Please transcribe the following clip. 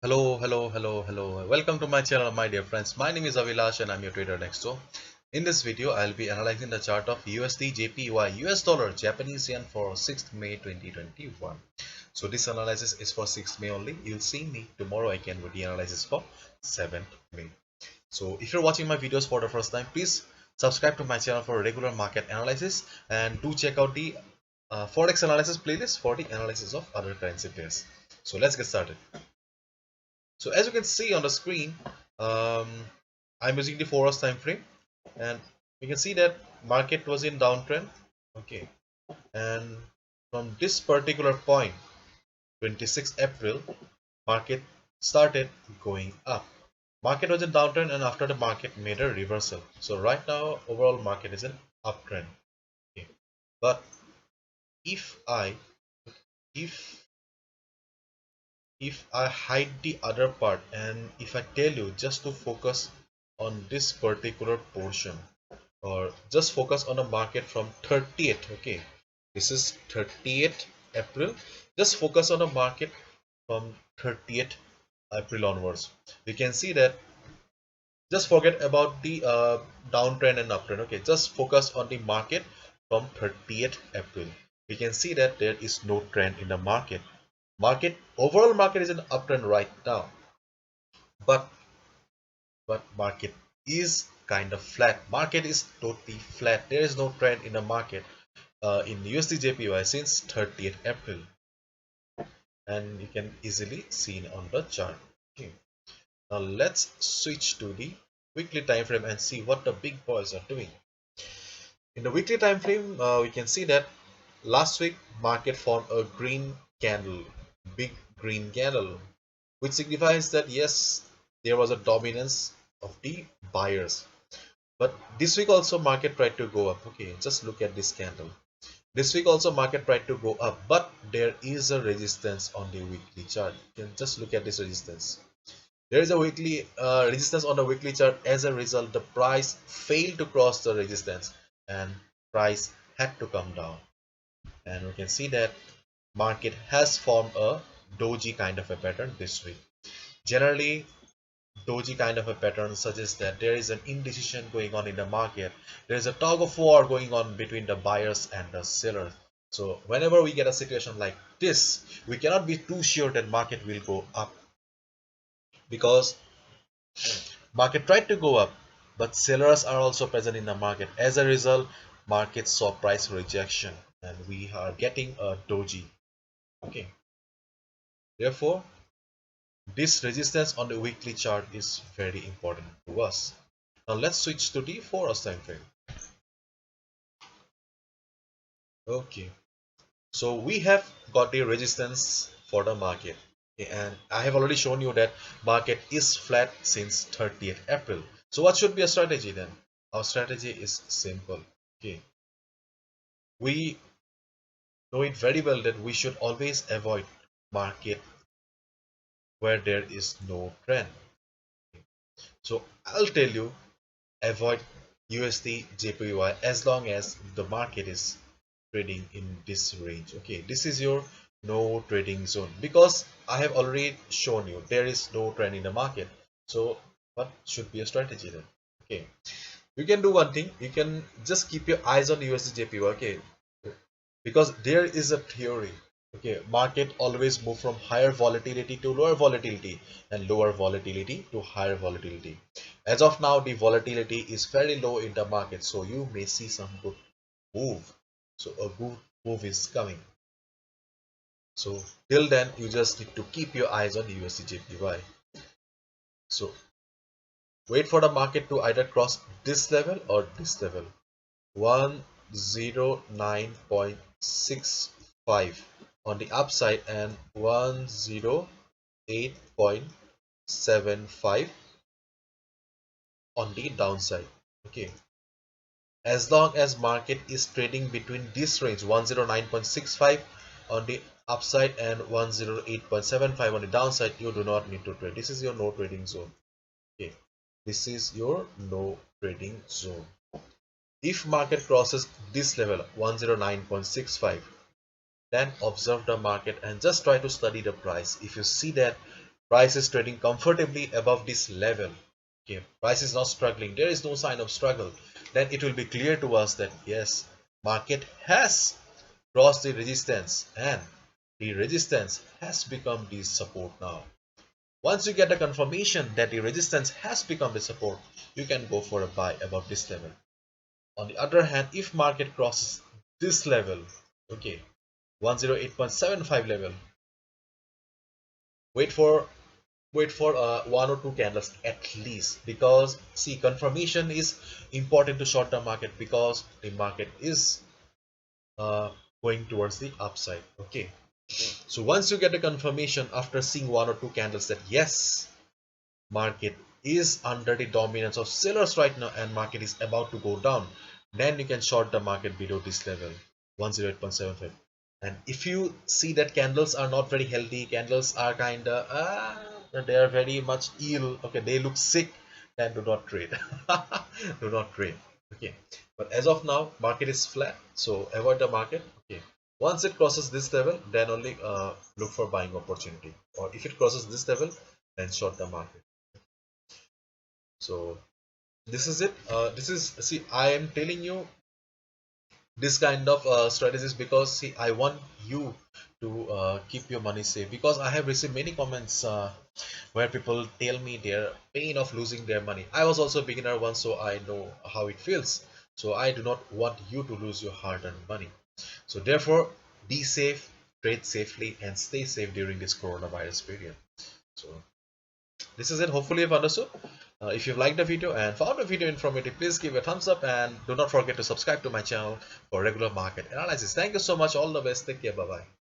Hello. Welcome to my channel, my dear friends. My name is Avilash and I'm your trader next door. In this video, I'll be analyzing the chart of USD JPY US dollar Japanese yen for 6th May 2021. So this analysis is for 6th May only. You'll see me tomorrow again with the analysis for 7th May. So if you're watching my videos for the first time, please subscribe to my channel for regular market analysis and do check out the Forex analysis playlist for the analysis of other currency pairs. So let's get started. So as you can see on the screen, um, I'm using the 4 hours time frame, and you can see that market was in downtrend. Okay, and from this particular point, 26th April, market started going up. Market was in downtrend, and after the market made a reversal. So right now, overall market is in uptrend. Okay, but if I if if I hide the other part and if I tell you just to focus on this particular portion or just focus on a market from 30th, okay, this is 30th April, just focus on a market from 30th April onwards. You can see that just forget about the downtrend and uptrend, okay, just focus on the market from 30th April. We can see that there is no trend in the market. Overall market is in uptrend right now, but market is kind of flat. Market is totally flat. There is no trend in the market in USD JPY since 30th April, and you can easily see it on the chart. Okay, now let's switch to the weekly time frame and see what the big boys are doing. In the weekly time frame, we can see that last week market formed a green candle, big green candle, which signifies that yes, there was a dominance of the buyers. But this week also market tried to go up. Okay, just look at this candle. This week also market tried to go up, but there is a resistance on the weekly chart. You can just look at this resistance. There is a weekly resistance on the weekly chart. As a result, the price failed to cross the resistance and price had to come down. And we can see that market has formed a doji kind of a pattern this week. Generally, doji kind of a pattern suggests that there is an indecision going on in the market. There is a tug of war going on between the buyers and the sellers. So whenever we get a situation like this, we cannot be too sure that market will go up, because market tried to go up, but sellers are also present in the market. As a result, market saw price rejection and we are getting a doji. Okay, therefore this resistance on the weekly chart is very important to us. Now let's switch to the 4 hours time frame. Okay, so we have got the resistance for the market. Okay, and I have already shown you that market is flat since 30th April. So what should be a strategy then? Our strategy is simple. Okay, we know it very well that we should always avoid market where there is no trend. So I'll tell you, avoid USD JPY as long as the market is trading in this range. Okay, this is your no trading zone, because I have already shown you there is no trend in the market. So what should be a strategy then? Okay, you can do one thing. You can just keep your eyes on USD JPY. Okay, because there is a theory. Okay, market always move from higher volatility to lower volatility and lower volatility to higher volatility. As of now, the volatility is very low in the market, so you may see some good move. So a good move is coming. So till then, you just need to keep your eyes on USDJPY. So wait for the market to either cross this level or this level, 109.65 on the upside and 108.75 on the downside. Okay, as long as market is trading between this range, 109.65 on the upside and 108.75 on the downside, you do not need to trade. This is your no trading zone. Okay, this is your no trading zone. If market crosses this level, 109.65, then observe the market and just try to study the price. If you see that Price is trading comfortably above this level. Okay, price is not struggling, there is no sign of struggle. Then it will be clear to us that yes, market has crossed the resistance and the resistance has become the support now. Once you get a confirmation that the resistance has become the support, you can go for a buy above this level. On the other hand, if market crosses this level, okay, 108.75 level, wait for one or two candles at least, because see, confirmation is important to short term market because the market is uh, going towards the upside. Okay, so once you get a confirmation after seeing one or two candles that yes, market is under the dominance of sellers right now and market is about to go down, then you can short the market below this level 108.75. And if you see that candles are not very healthy, candles are kind of they are very much ill, okay, they look sick, then do not trade. Do not trade. Okay, but as of now market is flat, so avoid the market. Okay, once it crosses this level, then only look for buying opportunity, or if it crosses this level, then short the market. So this is it. This is, see, I am telling you this kind of strategies because see, I want you to keep your money safe, because I have received many comments where people tell me their pain of losing their money. I was also a beginner once, so I know how it feels. So I do not want you to lose your hard-earned money. So therefore, be safe, trade safely, and stay safe during this coronavirus period. So this is it. Hopefully you've understood. If you've liked the video and found the video informative, please give a thumbs up and do not forget to subscribe to my channel for regular market analysis. Thank you so much. All the best. Take care. Bye bye.